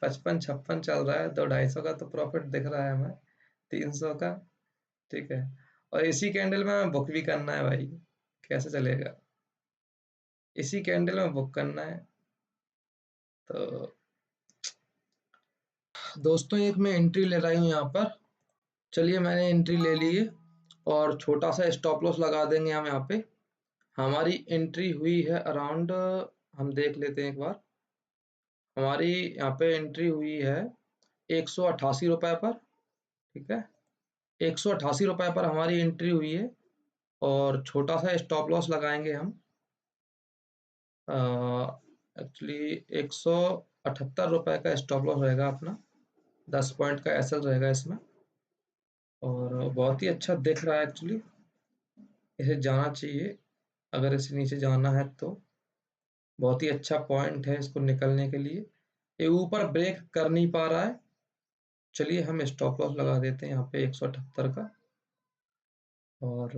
55-56 चल रहा है, तो 250 का तो प्रॉफिट दिख रहा है हमें, 300 का। ठीक है, और इसी कैंडल में हमें बुक भी करना है भाई, कैसे चलेगा, इसी कैंडल में बुक करना है। तो दोस्तों एक मैं एंट्री ले रही हूँ यहाँ पर, चलिए मैंने एंट्री ले ली है, और छोटा सा स्टॉप लॉस लगा देंगे हम यहाँ पे। हमारी एंट्री हुई है अराउंड, हम देख लेते हैं एक बार, हमारी यहाँ पे एंट्री हुई है 188 रुपए पर। ठीक है, 188 रुपए पर हमारी एंट्री हुई है, और छोटा सा स्टॉप लॉस लगाएंगे हम। एक्चुअली 178 रुपए का स्टॉप लॉस रहेगा अपना, 10 पॉइंट का एसएल रहेगा इसमें, और बहुत ही अच्छा दिख रहा है एक्चुअली, इसे जाना चाहिए, अगर इसे नीचे जाना है तो बहुत ही अच्छा पॉइंट है इसको निकलने के लिए। ये ऊपर ब्रेक कर नहीं पा रहा है, चलिए हम स्टॉप लॉस लगा देते हैं यहाँ पे 178 का, और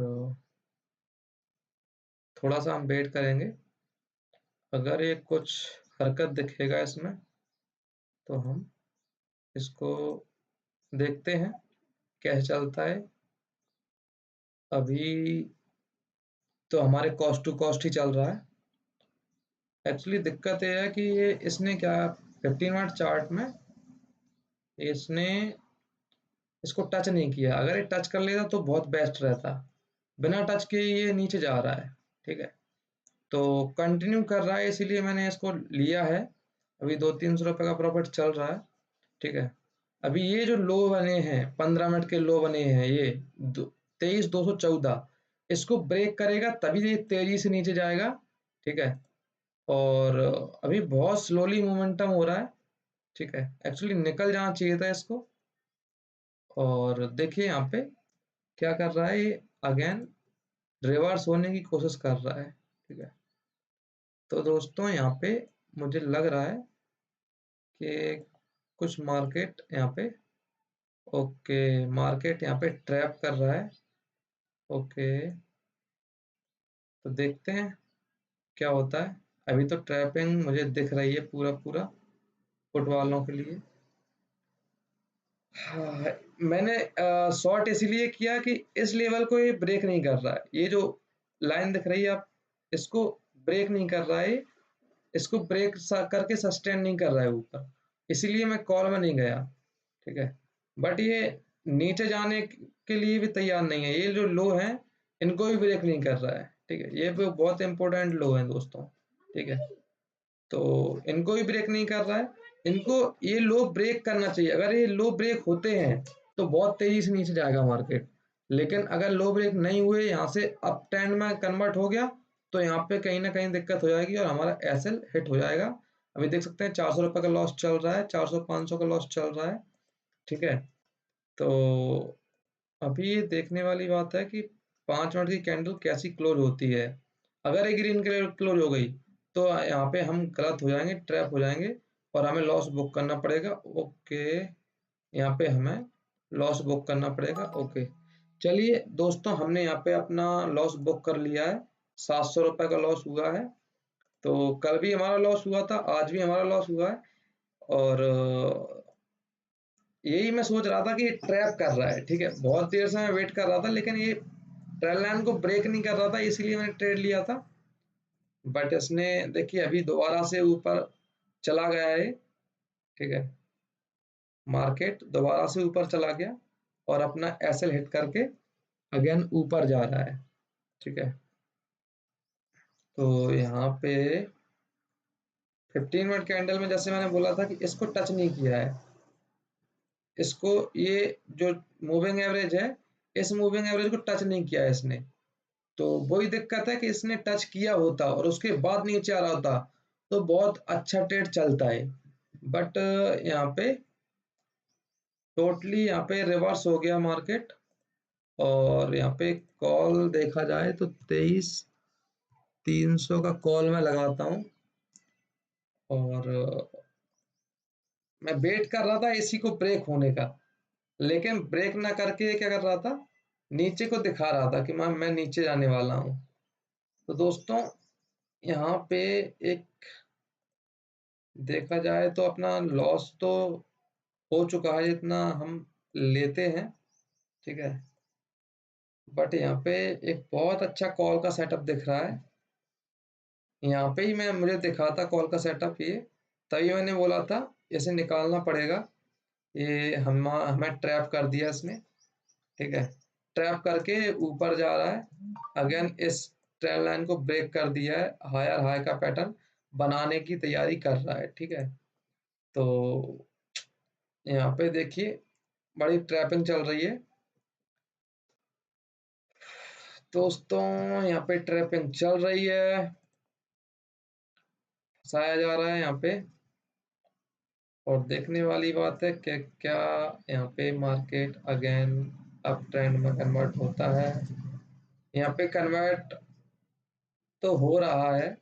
थोड़ा सा हम वेट करेंगे, अगर ये कुछ हरकत दिखेगा इसमें तो हम इसको देखते हैं कैसे चलता है। अभी तो हमारे कॉस्ट टू कॉस्ट ही चल रहा है। एक्चुअली दिक्कत ये है कि ये इसने क्या, 15 मिनट चार्ट में इसने इसको टच नहीं किया, अगर ये टच कर लेता तो बहुत बेस्ट रहता, बिना टच के ये नीचे जा रहा है। ठीक है, तो कंटिन्यू कर रहा है, इसीलिए मैंने इसको लिया है। अभी 200-300 रुपए का प्रॉफिट चल रहा है। ठीक है, अभी ये जो लो बने हैं, 15 मिनट के लो बने हैं, ये 23,214, इसको ब्रेक करेगा तभी ये तेजी से नीचे जाएगा। ठीक है, और अभी बहुत स्लोली मोमेंटम हो रहा है। ठीक है, एक्चुअली निकल जाना चाहिए था इसको, और देखिए यहाँ पे क्या कर रहा है, ये अगेन रिवर्स होने की कोशिश कर रहा है। ठीक है, तो दोस्तों यहाँ पे मुझे लग रहा है कि कुछ मार्केट यहाँ पे, ओके, मार्केट यहाँ पे ट्रैप कर रहा है। ओके, तो देखते हैं क्या होता है। अभी तो ट्रैपिंग मुझे दिख रही है पूरा पूरा फुट वालों के लिए। हाँ, मैंने शॉर्ट इसीलिए किया कि इस लेवल को ये ब्रेक नहीं कर रहा है, ये जो लाइन दिख रही है आप, इसको ब्रेक नहीं कर रहा है, इसको ब्रेक करके सस्टेन नहीं कर रहा है ऊपर, इसीलिए मैं कॉल में नहीं गया। ठीक है, बट ये नीचे जाने के लिए भी तैयार नहीं है, ये जो लो है इनको भी ब्रेक नहीं कर रहा है। ठीक है, ये भी बहुत इंपॉर्टेंट लो है दोस्तों। ठीक है, तो इनको भी ब्रेक नहीं कर रहा है, इनको ये लो ब्रेक करना चाहिए, अगर ये लो ब्रेक होते हैं तो बहुत तेजी से नीचे जाएगा मार्केट, लेकिन अगर लो ब्रेक नहीं हुए, यहाँ से अप ट्रेंड में कन्वर्ट हो गया, तो यहाँ पे कहीं ना कहीं दिक्कत हो जाएगी और हमारा एसएल हिट हो जाएगा। अभी देख सकते हैं 400 रुपए का लॉस चल रहा है, 400-500 का लॉस चल रहा है। ठीक है, तो अभी ये देखने वाली बात है कि 5 मिनट की कैंडल कैसी क्लोज होती है। अगर ये ग्रीन कलर क्लोज हो गई तो यहाँ पे हम गलत हो जाएंगे, ट्रैप हो जाएंगे, और हमें लॉस बुक करना पड़ेगा। ओके, यहाँ पे हमें लॉस बुक करना पड़ेगा। ओके, चलिए दोस्तों, हमने यहाँ पे अपना लॉस बुक कर लिया है, 700 रुपए का लॉस हुआ है। तो कल भी हमारा लॉस हुआ था, आज भी हमारा लॉस हुआ है, और यही मैं सोच रहा था कि ये ट्रैप कर रहा है। ठीक है, बहुत देर से मैं वेट कर रहा था, लेकिन ये ट्रेल लाइन को ब्रेक नहीं कर रहा था, इसीलिए मैंने ट्रेड लिया था, बट इसने देखिए अभी दोबारा से ऊपर चला गया है। ठीक है, मार्केट दोबारा से ऊपर चला गया और अपना एसएल हिट करके अगेन ऊपर जा रहा है। ठीक है, तो यहाँ पे 15 मिनट कैंडल में जैसे मैंने बोला था कि इसको टच नहीं किया है, इसको, ये जो मूविंग एवरेज है, इस मूविंग एवरेज को टच नहीं किया है इसने, तो वही दिक्कत है कि इसने टच किया होता और उसके बाद नीचे आ रहा होता तो बहुत अच्छा ट्रेड चलता है, बट यहाँ पे टोटली यहाँ पे रिवर्स हो गया मार्केट, और यहाँ पे कॉल देखा जाए तो 23,300 का कॉल मैं लगाता हूँ, और मैं वेट कर रहा था इसी को ब्रेक होने का, लेकिन ब्रेक ना करके क्या कर रहा था, नीचे को दिखा रहा था कि मैं नीचे जाने वाला हूँ। तो दोस्तों यहाँ पे एक देखा जाए तो अपना लॉस तो हो चुका है जितना हम लेते हैं, ठीक है। बट यहाँ पे एक बहुत अच्छा कॉल का सेटअप दिख रहा है। यहाँ पे ही मैं मुझे दिखा था कॉल का सेटअप ये, तभी मैंने बोला था इसे निकालना पड़ेगा। ये हमें ट्रैप कर दिया इसने, ठीक है। ट्रैप करके ऊपर जा रहा है अगेन, इस ट्रेंड लाइन को ब्रेक कर दिया है, हायर हाई का पैटर्न बनाने की तैयारी कर रहा है, ठीक है। तो यहाँ पे देखिए बड़ी ट्रैपिंग चल रही है दोस्तों, यहाँ पे ट्रैपिंग चल रही है, फंसाया जा रहा है यहाँ पे। और देखने वाली बात है कि क्या यहाँ पे मार्केट अगेन अप ट्रेंड में कन्वर्ट होता है। यहाँ पे कन्वर्ट तो हो रहा है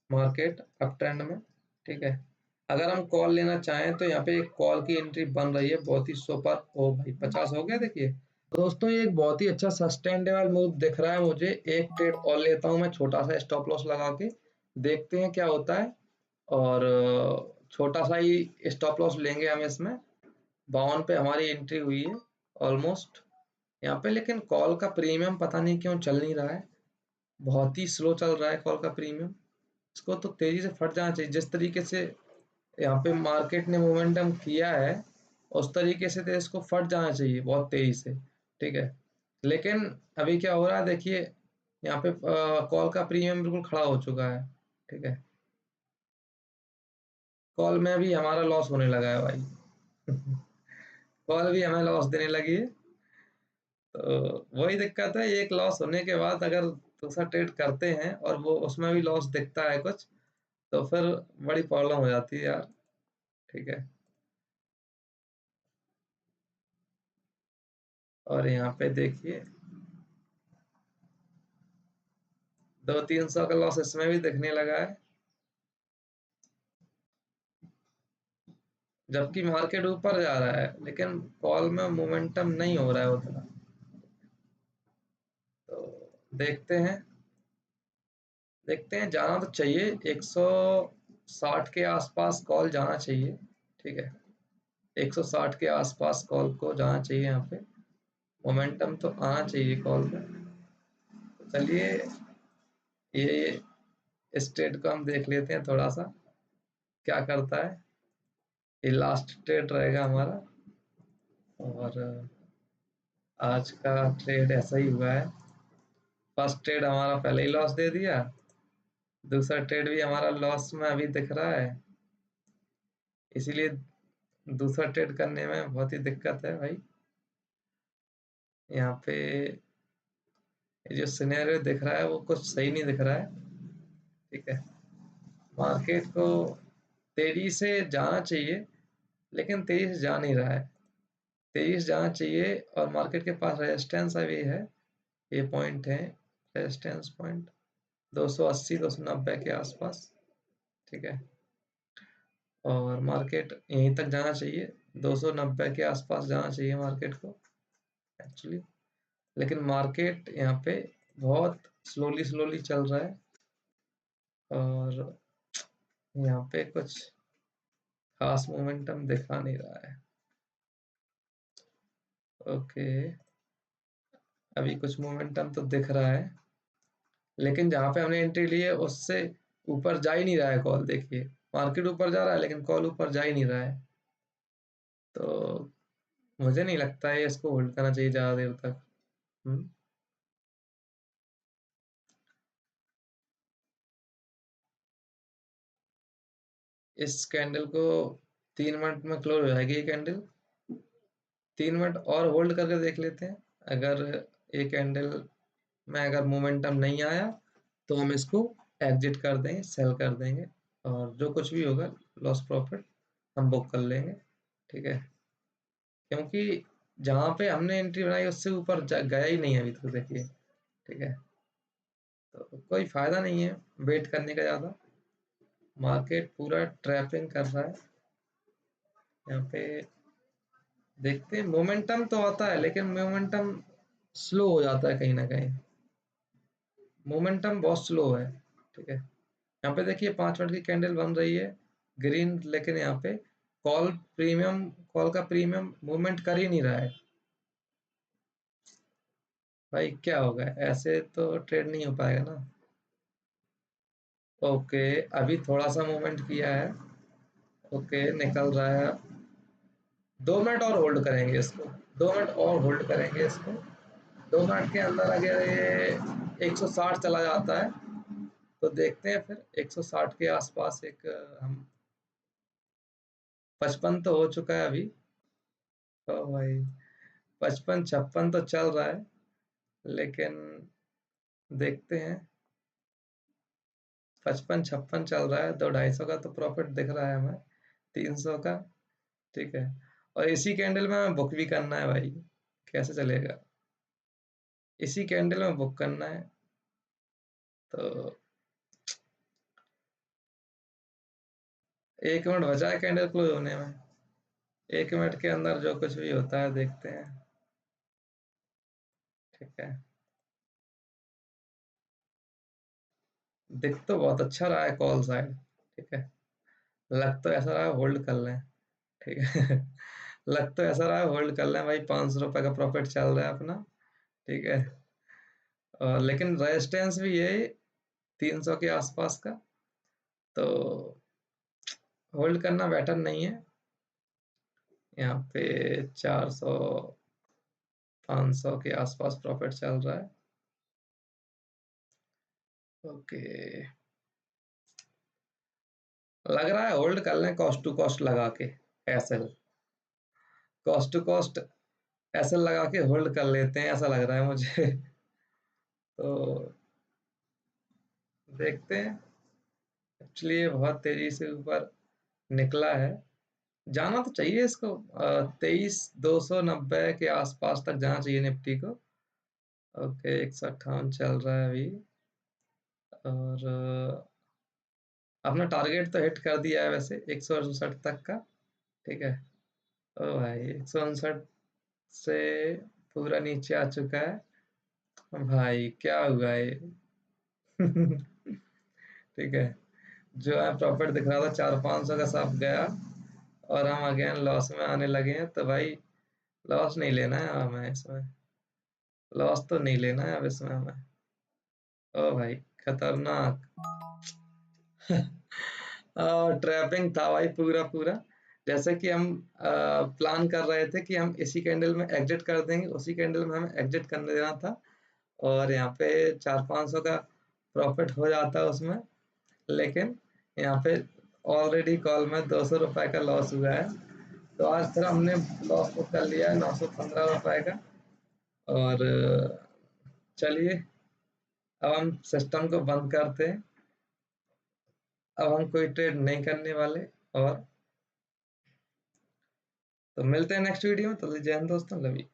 मार्केट अप ट्रेंड में, ठीक है। अगर हम कॉल लेना चाहें तो यहाँ पे एक कॉल की एंट्री बन रही है बहुत ही सुपर। ओ भाई 50 हो गया देखिए दोस्तों, ये एक बहुत ही अच्छा सस्टेनेबल मूव दिख रहा है मुझे। एक ट्रेड और लेता हूँ मैं, छोटा सा स्टॉप लॉस लगा के, देखते हैं क्या होता है। और छोटा सा ही स्टॉप लॉस लेंगे हम इसमें। 52 पे हमारी एंट्री हुई है ऑलमोस्ट यहाँ पे, लेकिन कॉल का प्रीमियम पता नहीं क्यों चल नहीं रहा है, बहुत ही स्लो चल रहा है कॉल का प्रीमियम। इसको तो तेजी से फट जाना चाहिए, जिस तरीके से यहाँ पे मार्केट ने मोमेंटम किया है उस तरीके से तो इसको फट जाना चाहिए बहुत तेजी से, ठीक है। लेकिन अभी क्या हो रहा है देखिए, यहाँ पे कॉल का प्रीमियम बिल्कुल खड़ा हो चुका है, ठीक है। कॉल में भी हमारा लॉस होने लगा है भाई कॉल भी हमें लॉस देने लगी है। तो वही दिक्कत है, एक लॉस होने के बाद अगर दूसरा ट्रेड करते हैं और वो उसमें भी लॉस दिखता है कुछ, तो फिर बड़ी प्रॉब्लम हो जाती है यार, ठीक है। और यहाँ पे देखिए 200-300 का लॉस इसमें भी दिखने लगा है, जबकि मार्केट ऊपर जा रहा है लेकिन कॉल में मोमेंटम नहीं हो रहा है उतना। तो देखते हैं, जाना तो चाहिए 160 के आसपास कॉल जाना चाहिए, ठीक है। 160 के आसपास कॉल को जाना चाहिए, यहाँ पे मोमेंटम तो आना चाहिए कॉल में। तो चलिए ये इस ट्रेड को हम देख लेते हैं थोड़ा सा क्या करता है। ये लास्ट ट्रेड रहेगा हमारा, और आज का ट्रेड ऐसा ही हुआ है। फर्स्ट ट्रेड हमारा पहले ही लॉस दे दिया, दूसरा ट्रेड भी हमारा लॉस में अभी दिख रहा है, इसीलिए दूसरा ट्रेड करने में बहुत ही दिक्कत है भाई। यहाँ पे ये जो सिनेरियो दिख रहा है वो कुछ सही नहीं दिख रहा है, ठीक है। मार्केट को तेजी से जाना चाहिए लेकिन तेजी से जा नहीं रहा है, तेजी से जाना चाहिए। और मार्केट के पास रेजिस्टेंस अभी है, ये पॉइंट है रेजिस्टेंस पॉइंट 280-290 के आसपास, ठीक है। और मार्केट यहीं तक जाना चाहिए, 290 के आसपास जाना चाहिए मार्केट को एक्चुअली। लेकिन मार्केट यहाँ पे बहुत स्लोली स्लोली चल रहा है और यहाँ पे कुछ खास मोमेंटम दिखा नहीं रहा है। ओके, अभी कुछ मोमेंटम तो दिख रहा है, लेकिन जहाँ पे हमने एंट्री ली है उससे ऊपर जा ही नहीं रहा है कॉल। देखिए मार्केट ऊपर जा रहा है लेकिन कॉल ऊपर जा ही नहीं रहा है, तो मुझे नहीं लगता है इसको होल्ड करना चाहिए ज़्यादा देर तक। हम्म, इस कैंडल को 3 मिनट में क्लोज हो जाएगी ये कैंडल, 3 मिनट और होल्ड करके देख लेते हैं। अगर ये कैंडल में अगर मोमेंटम नहीं आया तो हम इसको एग्जिट कर देंगे, सेल कर देंगे, और जो कुछ भी होगा लॉस प्रॉफिट हम बुक कर लेंगे, ठीक है। क्योंकि जहाँ पे हमने एंट्री बनाई उससे ऊपर गया ही नहीं है अभी तक देखिए, ठीक है। तो कोई फायदा नहीं है वेट करने का ज़्यादा, मार्केट पूरा ट्रैपिंग कर रहा है यहाँ पे। देखते हैं, मोमेंटम तो आता है लेकिन मोमेंटम स्लो हो जाता है कहीं ना कहीं, मोमेंटम बहुत स्लो है, ठीक है। यहाँ पे देखिए 5 मिनट की कैंडल बन रही है ग्रीन, लेकिन यहाँ पे कॉल का प्रीमियम मूवमेंट कर ही नहीं रहा है। भाई क्या होगा, ऐसे तो ट्रेड नहीं हो पाएगा ना। ओके, अभी थोड़ा सा मूवमेंट किया है। ओके, निकल रहा है। 2 मिनट और होल्ड करेंगे इसको। 2 मिनट और होल्ड करेंगे इसको। 2 मिनट के अंदर अगर ये 160 चला जाता है तो देखते हैं फिर। 160 के आसपास एक हम 55 तो हो चुका है अभी। तो भाई 55 56 तो चल रहा है, लेकिन देखते हैं। 55 56 चल रहा है। 200 250 का तो प्रॉफिट दिख रहा है हमें, 300 का। ठीक है, और इसी कैंडल में हमें बुक भी करना है भाई। कैसे चलेगा, इसी कैंडल में बुक करना है। तो 1 मिनट बचा है कैंडल क्लोज होने में। 1 मिनट के अंदर जो कुछ भी होता है देखते हैं। ठीक है, दिख तो बहुत अच्छा रहा है कॉल साइड। ठीक है, लग तो ऐसा रहा है होल्ड कर लें। ठीक है लग तो ऐसा रहा है होल्ड कर लें भाई। 500 रुपए का प्रॉफिट चल रहा है अपना। ठीक है, और लेकिन रेजिस्टेंस भी है 300 के आसपास का, तो होल्ड करना बेटर नहीं है। यहाँ पे 400 500 के आसपास प्रॉफिट चल रहा है। ओके, लग रहा है होल्ड कर लें कॉस्ट टू कॉस्ट लगा के। SL, cost to cost SL लगा के होल्ड कर लेते हैं, ऐसा लग रहा है मुझे तो देखते हैं। एक्चुअली ये बहुत तेजी से ऊपर निकला है। जाना तो चाहिए इसको। 23,290 के आसपास तक जाना चाहिए निफ्टी को। ओके, 158 चल रहा है अभी। और अपना टारगेट तो हिट कर दिया है वैसे 168 तक का। ठीक है, ओ भाई 159 से पूरा नीचे आ चुका है। भाई क्या हुआ ये ठीक है, जो है प्रॉफिट दिख रहा था 400-500 का सब गया, और हम अगेन लॉस में आने लगे हैं। तो भाई लॉस नहीं लेना है हमें इसमें। लॉस तो नहीं लेना है अब इसमें हमें। ओ भाई खतरनाक ट्रैपिंग था भाई पूरा पूरा। जैसे कि हम प्लान कर रहे थे कि हम इसी कैंडल में एग्जिट कर देंगे, उसी कैंडल में हमें एग्जिट करने देना था, और यहाँ पे 400-500 का प्रॉफिट हो जाता उसमें। लेकिन यहाँ पे ऑलरेडी कॉल में 200 रुपए का लॉस हुआ है। तो आज फिर हमने लॉस बुक कर लिया है 915 रुपए का। और चलिए, अब हम सिस्टम को बंद करते हैं। अब हम कोई ट्रेड नहीं करने वाले। और तो मिलते हैं नेक्स्ट वीडियो में। तो जय हिंद दोस्तों, लव यू।